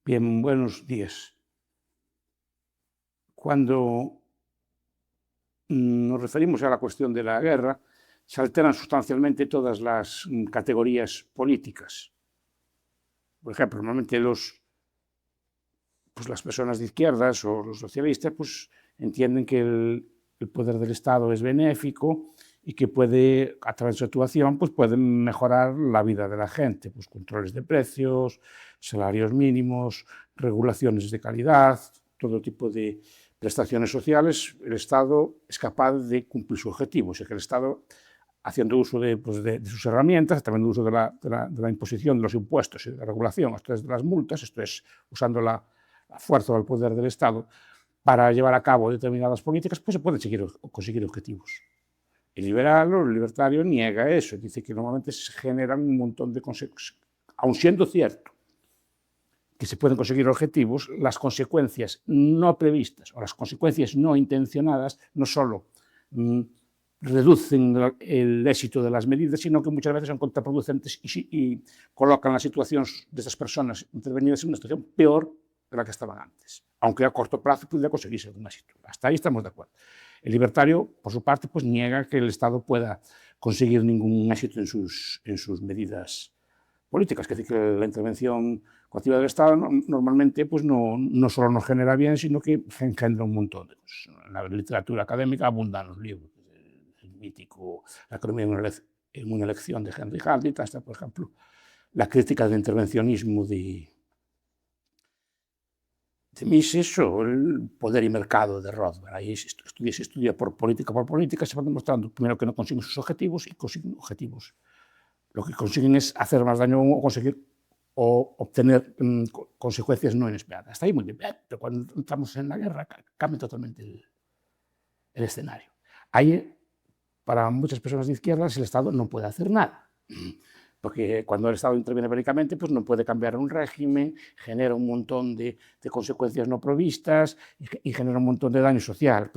Bien, buenos días. Cuando nos referimos a la cuestión de la guerra, se alteran sustancialmente todas las categorías políticas. Por ejemplo, normalmente las personas de izquierdas o los socialistas entienden que el poder del Estado es benéfico y que puede, a través de su actuación, puede mejorar la vida de la gente, controles de precios, salarios mínimos, regulaciones de calidad, todo tipo de prestaciones sociales. El Estado es capaz de cumplir su objetivo, o sea que el Estado, haciendo uso de sus herramientas, también uso de la imposición de los impuestos y de la regulación, esto es de las multas, esto es usando la fuerza o el poder del Estado para llevar a cabo determinadas políticas, se pueden conseguir objetivos. El liberal o el libertario niega eso, dice que normalmente se generan un montón de consecuencias. Aun siendo cierto que se pueden conseguir objetivos, las consecuencias no previstas o las consecuencias no intencionadas no solo reducen el éxito de las medidas, sino que muchas veces son contraproducentes y colocan las situaciones de esas personas intervenidas en una situación peor de la que estaban antes, aunque a corto plazo pudiera conseguirse algún éxito. Hasta ahí estamos de acuerdo. El libertario, por su parte, niega que el Estado pueda conseguir ningún éxito en sus medidas políticas, es decir, que la intervención coactiva del Estado normalmente no solo nos genera bien, sino que engendra un montón de cosas. En la literatura académica abundan los libros, el mítico La economía en una elección de Henry Hazlitt, hasta, por ejemplo, la crítica del intervencionismo de Mises o el poder y mercado de Rothbard. Ahí se estudia por política, se va demostrando primero que no consiguen sus objetivos y consiguen objetivos. Lo que consiguen es hacer más daño o conseguir o obtener consecuencias no inesperadas. Hasta ahí muy bien, pero cuando entramos en la guerra cambia totalmente el escenario. Ahí, para muchas personas de izquierdas, el Estado no puede hacer nada. Porque cuando el Estado interviene bélicamente, no puede cambiar un régimen, genera un montón de consecuencias no provistas y genera un montón de daño social.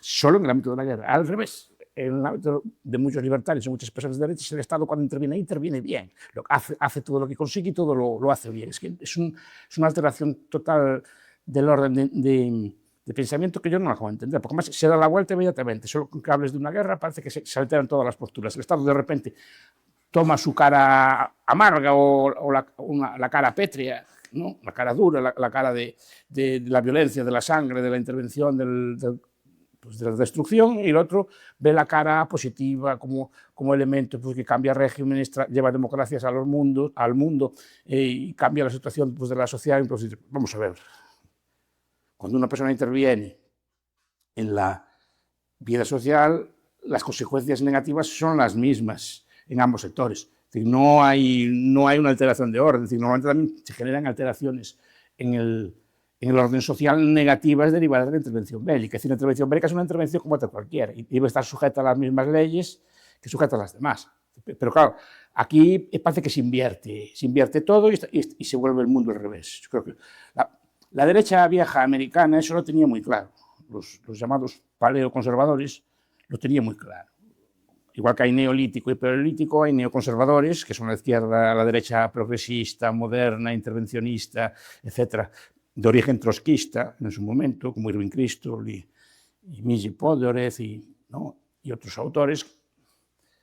Solo en el ámbito de la guerra. Al revés, en el ámbito de muchos libertarios y muchas personas de derecha, el Estado cuando interviene ahí, interviene bien. Hace todo lo que consigue y todo lo hace bien. Es una alteración total del orden de pensamiento que yo no la acabo de entender, porque además se da la vuelta inmediatamente. Solo con que hables de una guerra parece que se alteran todas las posturas. El Estado de repente toma su cara amarga o la cara pétrea, ¿no? La cara dura, la cara de la violencia, de la sangre, de la intervención, de la destrucción, y el otro ve la cara positiva como elemento que cambia regímenes, lleva democracias al mundo y cambia la situación de la sociedad. Entonces, vamos a ver, cuando una persona interviene en la vida social, las consecuencias negativas son las mismas en ambos sectores. Es decir, no hay una alteración de orden. Es decir, normalmente también se generan alteraciones en el orden social negativas derivadas de la intervención bélica. Es decir, la intervención bélica es una intervención como otra cualquiera y debe estar sujeta a las mismas leyes que sujeta a las demás. Pero claro, aquí parece que se invierte todo y se vuelve el mundo al revés. Yo creo que la derecha vieja americana eso lo tenía muy claro. Los llamados paleoconservadores lo tenía muy claro. Igual que hay neolítico y paleolítico, hay neoconservadores, que son la izquierda, la derecha progresista, moderna, intervencionista, etcétera, de origen trotskista en su momento, como Irving Kristol y Mille Podhoretz y otros autores,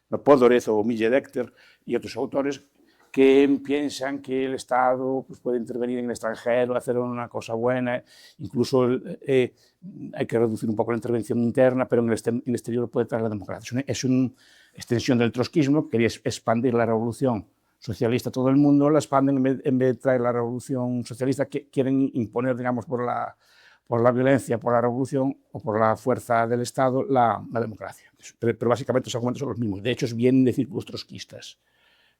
Podhoretz o Mille Decter y otros autores que piensan que el Estado puede intervenir en el extranjero, hacer una cosa buena, incluso hay que reducir un poco la intervención interna, pero en el exterior puede traer la democracia. Es una extensión del trotskismo, que quería expandir la revolución socialista a todo el mundo, la expanden en vez de traer la revolución socialista, que quieren imponer, digamos, por la violencia, por la revolución o por la fuerza del Estado, la democracia. Pero básicamente los argumentos son los mismos. De hecho, vienen de círculos trotskistas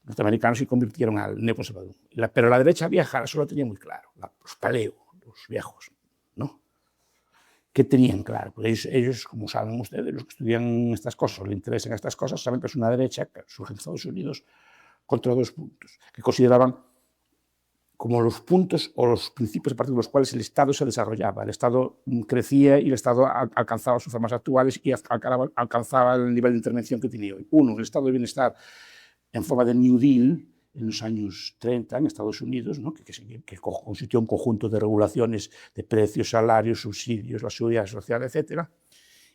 norteamericanos y convirtieron al neoconservadurismo. Pero la derecha vieja eso lo tenía muy claro, los paleo, los viejos, ¿no? ¿Qué tenían claro? Pues ellos, como saben ustedes, los que estudian estas cosas, les interesan estas cosas, saben que es una derecha que surge en Estados Unidos contra dos puntos, que consideraban como los puntos o los principios a partir de los cuales el Estado se desarrollaba. El Estado crecía y el Estado alcanzaba sus formas actuales y alcanzaba el nivel de intervención que tenía hoy. Uno, el estado de bienestar en forma de New Deal, en los años 30 en Estados Unidos, ¿no? que constituía un conjunto de regulaciones de precios, salarios, subsidios, la seguridad social, etc.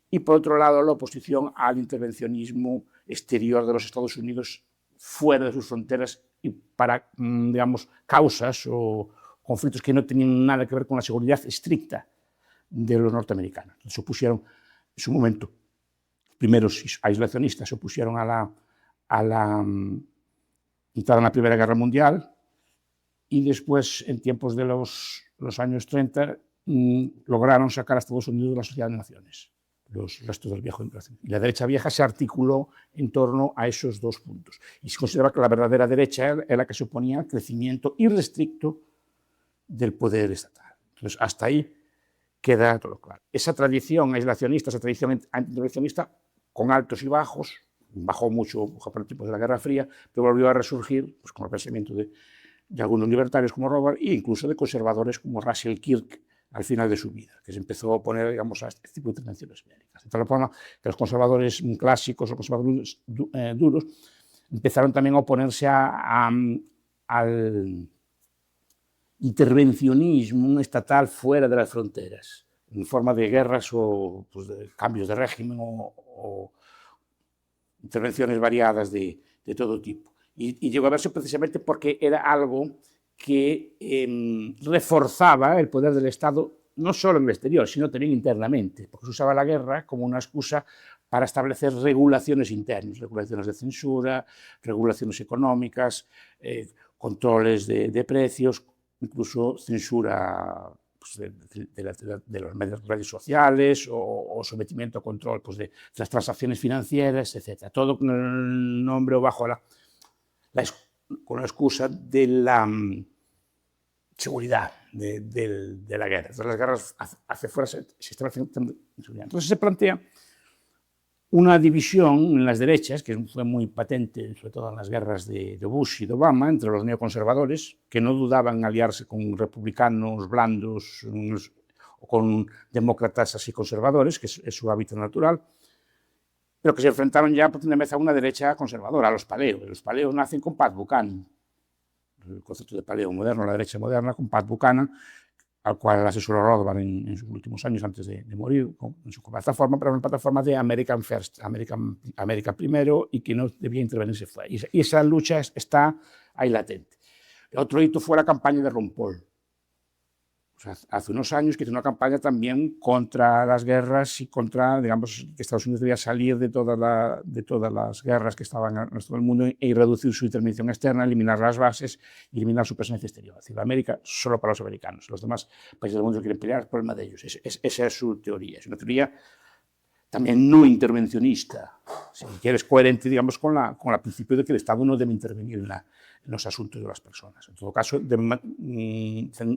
Y por otro lado, la oposición al intervencionismo exterior de los Estados Unidos fuera de sus fronteras y para, digamos, causas o conflictos que no tenían nada que ver con la seguridad estricta de los norteamericanos. Se opusieron, en su momento, los primeros aislacionistas se opusieron a la entrada en la Primera Guerra Mundial y después, en tiempos de los años 30, lograron sacar a Estados Unidos de la Sociedad de Naciones, los restos del viejo imperio. Y la derecha vieja se articuló en torno a esos dos puntos. Y se consideraba que la verdadera derecha era la que se oponía al crecimiento irrestricto del poder estatal. Entonces, hasta ahí queda todo claro. Esa tradición aislacionista, esa tradición antiintervencionista, con altos y bajos, bajó mucho por el tiempo de la Guerra Fría, pero volvió a resurgir pues, con el pensamiento de algunos libertarios como Rothbard e incluso de conservadores como Russell Kirk al final de su vida, que se empezó a oponer, digamos, a este tipo de intervenciones bélicas. De tal forma que los conservadores clásicos o conservadores duros empezaron también a oponerse al intervencionismo estatal fuera de las fronteras, en forma de guerras o pues, de cambios de régimen o intervenciones variadas de todo tipo. Y llegó a verse precisamente porque era algo que reforzaba el poder del Estado no solo en el exterior, sino también internamente, porque se usaba la guerra como una excusa para establecer regulaciones internas, regulaciones de censura, regulaciones económicas, controles de precios, incluso censura pues, de las redes sociales o sometimiento a control pues, de las transacciones financieras, etc. Todo con el nombre o bajo con la excusa de la seguridad de la guerra. Entonces, las guerras hacia afuera se establecen en seguridad. Entonces se plantea una división en las derechas, que fue muy patente, sobre todo en las guerras de Bush y de Obama, entre los neoconservadores, que no dudaban en aliarse con republicanos blandos o con demócratas así conservadores, que es su hábitat natural, pero que se enfrentaron ya por primera vez a una derecha conservadora, a los paleos. Los paleos nacen con Pat Buchanan, el concepto de paleo moderno, la derecha moderna, con Pat Buchanan, al cual asesoró Rothbard en sus últimos años antes de morir, en su plataforma, pero una plataforma de American First, América primero, y que no debía intervenirse fuera. Y esa lucha está ahí latente. El otro hito fue la campaña de Ron Paul. O sea, hace unos años que hizo una campaña también contra las guerras y contra, digamos, que Estados Unidos debía salir de todas las guerras que estaban en el resto del mundo y reducir su intervención externa, eliminar las bases y eliminar su presencia exterior. Es decir, América solo para los americanos. Los demás países del mundo quieren pelear, el problema de ellos. Esa es su teoría. Es una teoría también no intervencionista. Si quieres, coherente, digamos, con el principio de que el Estado no debe intervenir en los asuntos de las personas. En todo caso, debe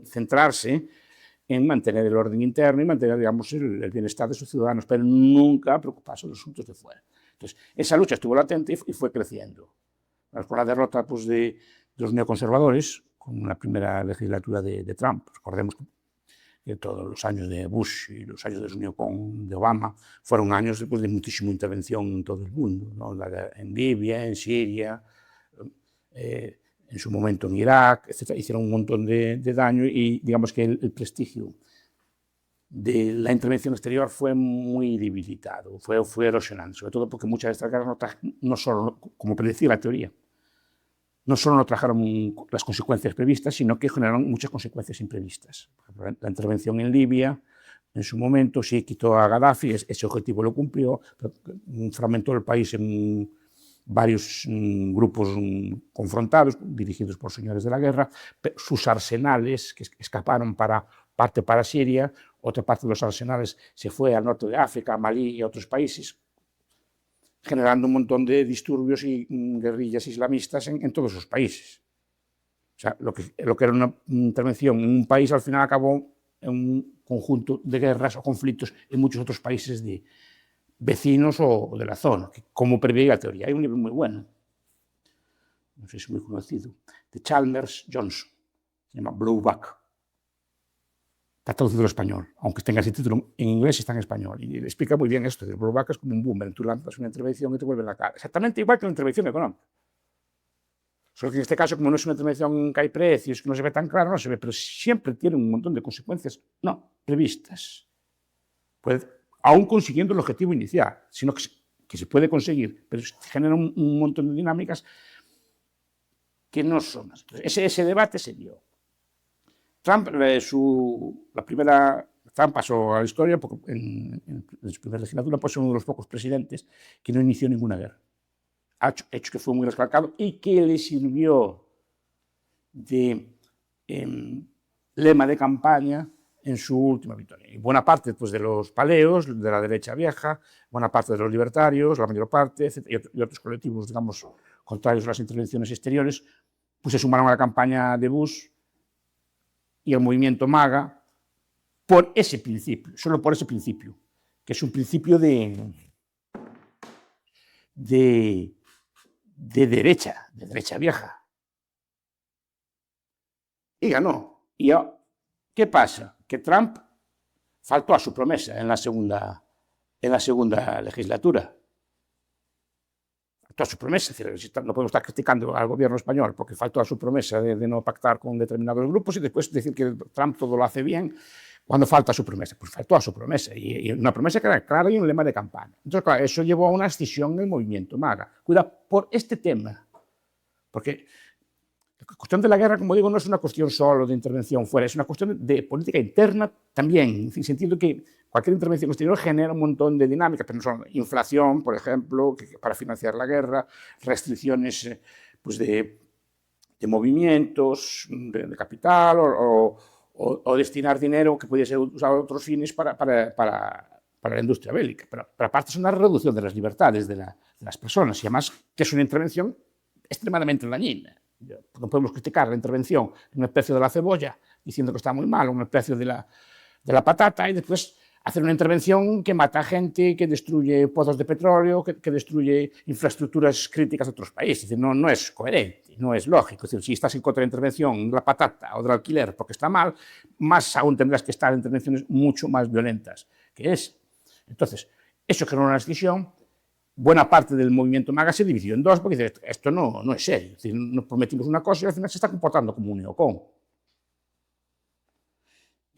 centrarse en mantener el orden interno y mantener, digamos, el bienestar de sus ciudadanos, pero nunca preocuparse de los asuntos de fuera. Entonces, esa lucha estuvo latente y fue creciendo. Con la derrota pues, de los neoconservadores, con la primera legislatura de Trump, recordemos que todos los años de Bush y los años de Obama fueron años pues, de muchísima intervención en todo el mundo, ¿no? En Libia, en Siria, en su momento en Irak, etc. Hicieron un montón de daño y digamos que el prestigio de la intervención exterior fue muy debilitado, fue erosionando, sobre todo porque muchas de estas guerras no solo, como predecía la teoría, no solo no trajeron las consecuencias previstas, sino que generaron muchas consecuencias imprevistas. La intervención en Libia, en su momento, sí quitó a Gaddafi, ese objetivo lo cumplió, fragmentó el país en varios grupos confrontados, dirigidos por señores de la guerra, sus arsenales que escaparon parte para Siria, otra parte de los arsenales se fue al norte de África, a Malí y a otros países, generando un montón de disturbios y guerrillas islamistas en todos esos países. O sea, lo que era una intervención en un país al final acabó en un conjunto de guerras o conflictos en muchos otros países vecinos o de la zona, que como preveía la teoría. Hay un libro muy bueno, no sé si es muy conocido, de Chalmers Johnson, se llama Blowback. Está traducido al español, aunque tenga ese título en inglés, está en español. Y explica muy bien esto, el blowback es como un boomerang, tú lanzas una intervención y te vuelve en la cara. Exactamente igual que la intervención económica. Solo que en este caso, como no es una intervención que hay precios, que no se ve tan claro, no se ve, pero siempre tiene un montón de consecuencias no previstas. Puede, aún consiguiendo el objetivo inicial, sino que se puede conseguir, pero genera un montón de dinámicas que no son. Ese debate se dio. Trump, Trump pasó a la historia porque en su primera legislatura pues, uno de los pocos presidentes que no inició ninguna guerra. Hecho que fue muy recalcado y que le sirvió de lema de campaña en su última victoria. Y buena parte pues, de los paleos, de la derecha vieja, buena parte de los libertarios, la mayor parte, etc., y otros colectivos, digamos, contrarios a las intervenciones exteriores, pues se sumaron a la campaña de Bush y al movimiento MAGA por ese principio, solo por ese principio, que es un principio de derecha vieja. Y ganó. ¿Y qué pasa? Que Trump faltó a su promesa en la segunda legislatura. Faltó a su promesa, es decir, no podemos estar criticando al gobierno español porque faltó a su promesa de no pactar con determinados grupos y después decir que Trump todo lo hace bien cuando falta a su promesa. Pues faltó a su promesa, y una promesa que era clara y un lema de campaña. Entonces, claro, eso llevó a una escisión en el movimiento MAGA. Cuidado por este tema, porque la cuestión de la guerra, como digo, no es una cuestión solo de intervención fuera, es una cuestión de política interna también, en el sentido que cualquier intervención exterior genera un montón de dinámicas, pero no son inflación, por ejemplo, para financiar la guerra, restricciones pues de movimientos de capital o destinar dinero que pudiera ser usado a otros fines para la industria bélica. Pero aparte es una reducción de las libertades de las personas y además que es una intervención extremadamente dañina. No podemos criticar la intervención en el precio de la cebolla diciendo que está muy mal, o en el precio de la patata, y después hacer una intervención que mata a gente, que destruye pozos de petróleo, que destruye infraestructuras críticas de otros países. Es decir, no es coherente, no es lógico. Es decir, si estás en contra de la intervención de la patata o del alquiler porque está mal, más aún tendrás que estar en intervenciones mucho más violentas que es. Entonces, eso generó una escisión. Buena parte del movimiento MAGA se dividió en dos porque dice, esto no es serio. Es decir, nos prometimos una cosa y al final se está comportando como un neocon.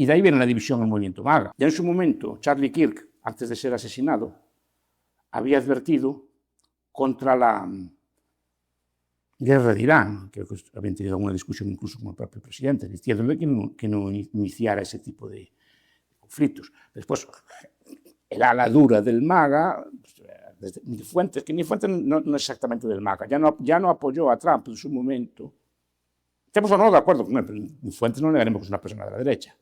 Y de ahí viene la división del movimiento MAGA. Ya en su momento, Charlie Kirk, antes de ser asesinado, había advertido contra la guerra de Irán, creo que habían tenido alguna discusión incluso con el propio presidente, diciéndole que no iniciara ese tipo de conflictos. Después, el ala dura del MAGA, desde Fuentes, que Fuentes no es exactamente del MAGA, ya no apoyó a Trump en su momento. Estamos o no de acuerdo con él, pero Fuentes no negaremos que es una persona de la derecha.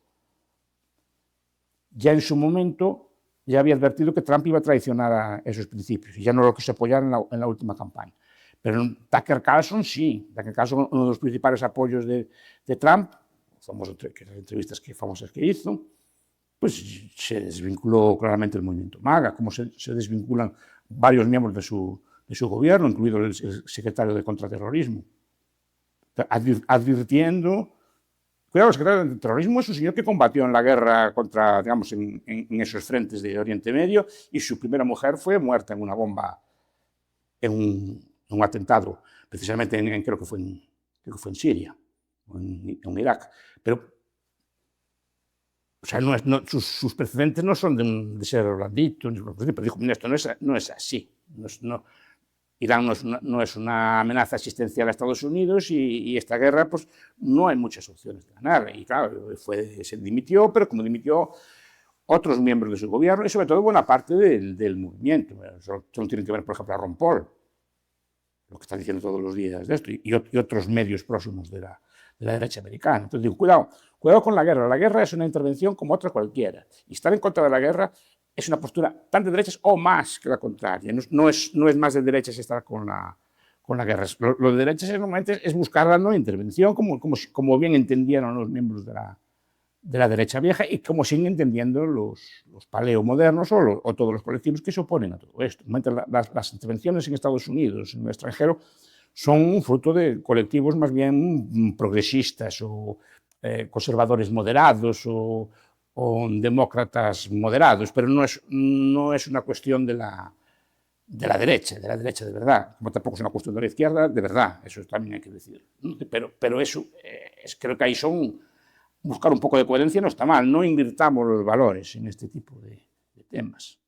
Ya en su momento ya había advertido que Trump iba a traicionar a esos principios y ya no lo quiso apoyar en la última campaña. Pero Tucker Carlson sí. Tucker Carlson, uno de los principales apoyos de Trump, las entrevistas famosas que hizo, pues se desvinculó claramente del movimiento MAGA, como se desvinculan varios miembros de su gobierno, incluido el secretario de Contraterrorismo, advirtiendo. Cuidado, el secretario de Terrorismo es un señor que combatió en la guerra contra, digamos, en esos frentes de Oriente Medio, y su primera mujer fue muerta en una bomba, en un atentado, precisamente creo que fue en Siria, o en Irak. Pero, o sea, sus precedentes no son de ser blandito, pero dijo, esto no es así. Irán no es una amenaza existencial a Estados Unidos y esta guerra, pues no hay muchas opciones de ganar. Y claro, se dimitió, pero como dimitió otros miembros de su gobierno y sobre todo buena parte del movimiento. Solo tienen que ver, por ejemplo, a Ron Paul, lo que está diciendo todos los días de esto, y otros medios próximos de la derecha americana. Entonces digo, cuidado con la guerra. La guerra es una intervención como otra cualquiera. Y estar en contra de la guerra es una postura tan de derechas o más que la contraria. No es más de derechas estar con la guerra. Lo de derechas normalmente es buscar la no intervención, como bien entendieron los miembros de la derecha vieja y como siguen entendiendo los paleomodernos o todos los colectivos que se oponen a todo esto. Las intervenciones en Estados Unidos, en el extranjero, son fruto de colectivos más bien progresistas o conservadores moderados o demócratas moderados, pero no es una cuestión de la de la derecha de verdad, como tampoco es una cuestión de la izquierda, de verdad, eso también hay que decir. Pero eso, creo que ahí son, buscar un poco de coherencia no está mal, no invirtamos los valores en este tipo de temas.